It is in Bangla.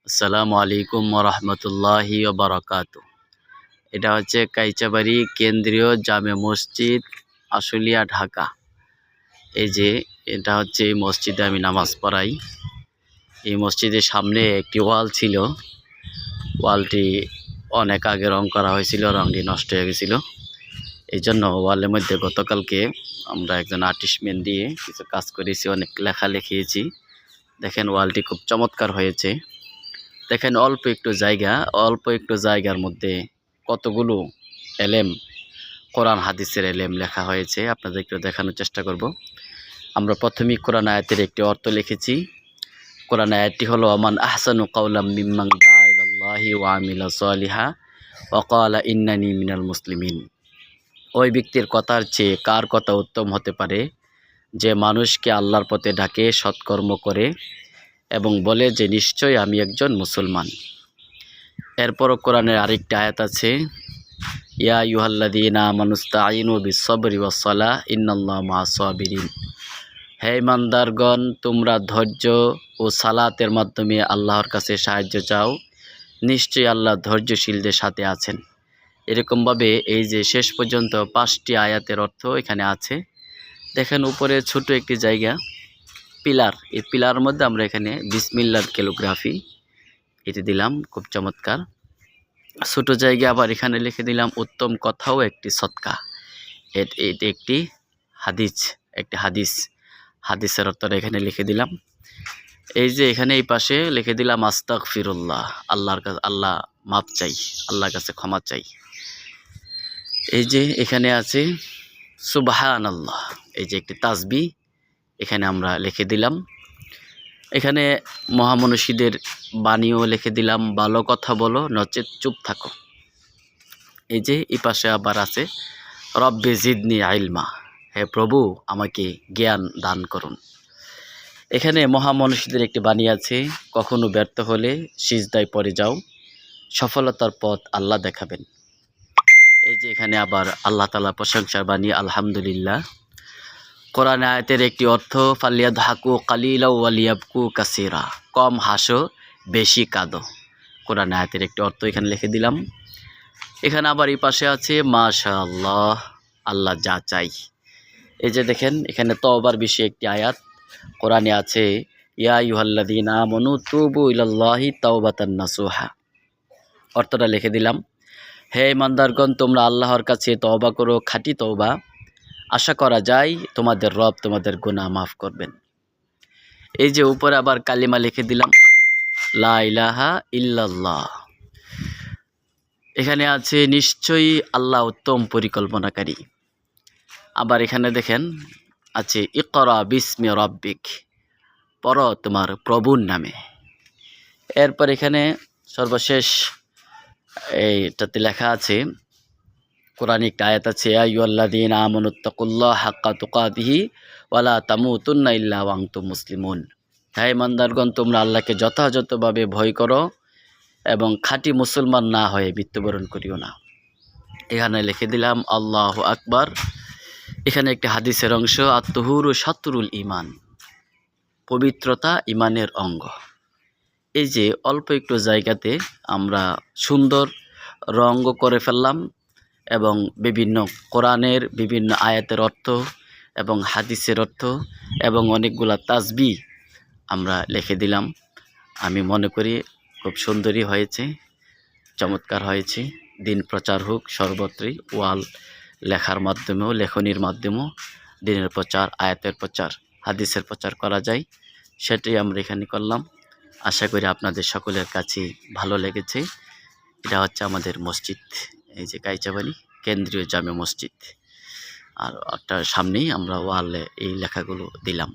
আসসালামু আলাইকুম ওরহমতুল্লাহি বারাকাতু। এটা হচ্ছে কাইচাবাড়ি কেন্দ্রীয় জামে মসজিদ, আশুলিয়া, ঢাকা। এই যে এটা হচ্ছে এই মসজিদে আমি নামাজ পড়াই। এই মসজিদের সামনে একটি ওয়াল ছিল, ওয়ালটি অনেক আগে রং করা হয়েছিল, রংটি নষ্ট হয়ে গেছিল। এই জন্য ওয়ালের মধ্যে গতকালকে আমরা একজন আর্টিস্টম্যান দিয়ে কিছু কাজ করেছি, অনেক লেখা লিখিয়েছি। দেখেন ওয়ালটি খুব চমৎকার হয়েছে। দেখেন অল্প একটু জায়গার মধ্যে কতগুলো এলেম, কোরআন হাদিসের এলেম লেখা হয়েছে। আপনাদের একটু দেখানোর চেষ্টা করব। আমরা প্রথমেই কোরআন আয়াতের একটি অর্থ লিখেছি। কোরআন আয়াতটি হলো আমান আহসানু কাওলাম মিম্মান দাআ ইলাল্লাহি ওয়া আমিলা সালিহা ওয়া ক্বালা ইন্নানি মিনাল মুসলিমিন। ওই ব্যক্তির কথার চেয়ে কার কথা উত্তম হতে পারে যে মানুষকে আল্লাহর পথে ডাকে, সৎকর্ম করে এবং বলে যে নিশ্চয়ই আমি একজন মুসলমান। এরপরও কোরআনের আরেকটি আয়াত আছে, ইয়া আইয়ুহাল্লাযীনা আমানুস্তাঈনু বিস-সাবরি ওয়াস-সালাহ ইন্নাল্লাহা মা'আস-সাবিরিন। হে ইমানদারগণ, তোমরা ধৈর্য ও সালাতের মাধ্যমে আল্লাহর কাছে সাহায্য চাও, নিশ্চয়ই আল্লাহ ধৈর্যশীলদের সাথে আছেন। এরকমভাবে এই যে শেষ পর্যন্ত 5টি আয়াতের অর্থ এখানে আছে। দেখেন উপরে ছোট একটি জায়গা, পিলার, এই পিলার মধ্যে আমরা এখানে বিসমিল্লাহর ক্যালিগ্রাফি এটি দিলাম, খুব চমৎকার। ছোট জায়গা আবার এখানে লিখে দিলাম উত্তম কথাও একটি সদকা। এটি একটি হাদিসের অর্থটা এখানে লিখে দিলাম। এই যে এখানে এই পাশে লিখে দিলাম আস্তাগফিরুল্লাহ, আল্লাহর কাছে আল্লাহ মাপ চাই, আল্লাহর কাছে ক্ষমা চাই। এই যে এখানে আছে সুবহানাল্লাহ, এই যে একটি তাসবিহ এখানে আমরা লিখে দিলাম। এখানে মহামনীষীদের বাণীও লিখে দিলাম, ভালো কথা বলো নচেত চুপ থাকো। এই যে এই পাশে আবার আছে রব্বি জিদনি ইলমা, হে প্রভু আমাকে জ্ঞান দান করুন। এখানে মহামনীষীদের একটি বাণী আছে, কখনো ব্যর্থ হলে সিজদায় পড়ে যাও, সফলতার পথ আল্লাহ দেখাবেন। এই যে এখানে আবার আল্লাহ তাআলা প্রশংসার বাণী, আলহামদুলিল্লাহ। কোরআন আয়াতের একটি অর্থ, ফালিয়াদহাকু কালিলা ওয়া লিয়াবকু কাসীরা, কম হাসো বেশি কাঁদো। কোরআন আয়াতের একটি অর্থ এখানে লিখে দিলাম। এখানে আবার এই পাশে আছে মাশাআল্লাহ, আল্লাহ যা চাই। এই যে দেখেন এখানে তওবার বিষয়ে একটি আয়াত কোরআনে আছে, ইয়া আইয়ুহাল্লাযীনা আমানু তুবু ইলাল্লাহি তাওবাতান নাসুহা। অর্থটা লিখে দিলাম, হে ইমানদারগণ, তোমরা আল্লাহর কাছে তওবা করো, খাঁটি তওবা। আশা করা যায় তোমাদের রব তোমাদের গুনাহ মাফ করবেন। এই যে উপরে আবার কালিমা লিখে দিলাম, লা ইলাহা ইল্লাল্লাহ। এখানে আছে নিশ্চয়ই আল্লাহ উত্তম পরিকল্পনাকারী। আবার এখানে দেখেন আছে ইকরা বিসমি রাব্বিক, পড়ো তোমার প্রভুর নামে। এরপর এখানে সর্বশেষ এইটাতে লেখা আছে, কোরআনিক আয়াত আছে, ইয়া আইয়ুহাল্লাযীনা আমানুত্তাকুল্লাহা হাক্কা তুকাতিহি ওয়া লা তামুতুন্না ইল্লা ওয়া আনতুম মুসলিমুন। হে ইমানদারগণ, তোমরা আল্লাহকে যথাযথভাবে ভয় করো এবং খাঁটি মুসলমান না হয়ে মৃত্যুবরণ করিও না। এখানে লিখে দিলাম আল্লাহু আকবার। এখানে একটি হাদিসের অংশ, আত-তুহুরু শাতরুল ঈমান, পবিত্রতা ঈমানের অঙ্গ। এই যে অল্প একটু জায়গাতে আমরা সুন্দর রঙ করে ফেললাম এবং বিভিন্ন কোরআনের বিভিন্ন আয়াতের অর্থ এবং হাদিসের অর্থ এবং অনেকগুলা তাসবিহ আমরা লিখে দিলাম। আমি মনে করি খুব সুন্দরই হয়েছে, চমৎকার হয়েছে। দিন প্রচার হোক সর্বত্রই, ওয়াল লেখার মাধ্যমেও, লেখনির মাধ্যমেও দিনের প্রচার, আয়াতের প্রচার, হাদিসের প্রচার করা যায়, সেটাই আমরা এখানে করলাম। আশা করি আপনাদের সকলের কাছে ভালো লেগেছে। এটা হচ্ছে আমাদের মসজিদ, এই যে কাইচাবাড়ি কেন্দ্রীয় জামে মসজিদ, আর একটা সামনেই আমরা ওয়ালে এই লেখাগুলো দিলাম।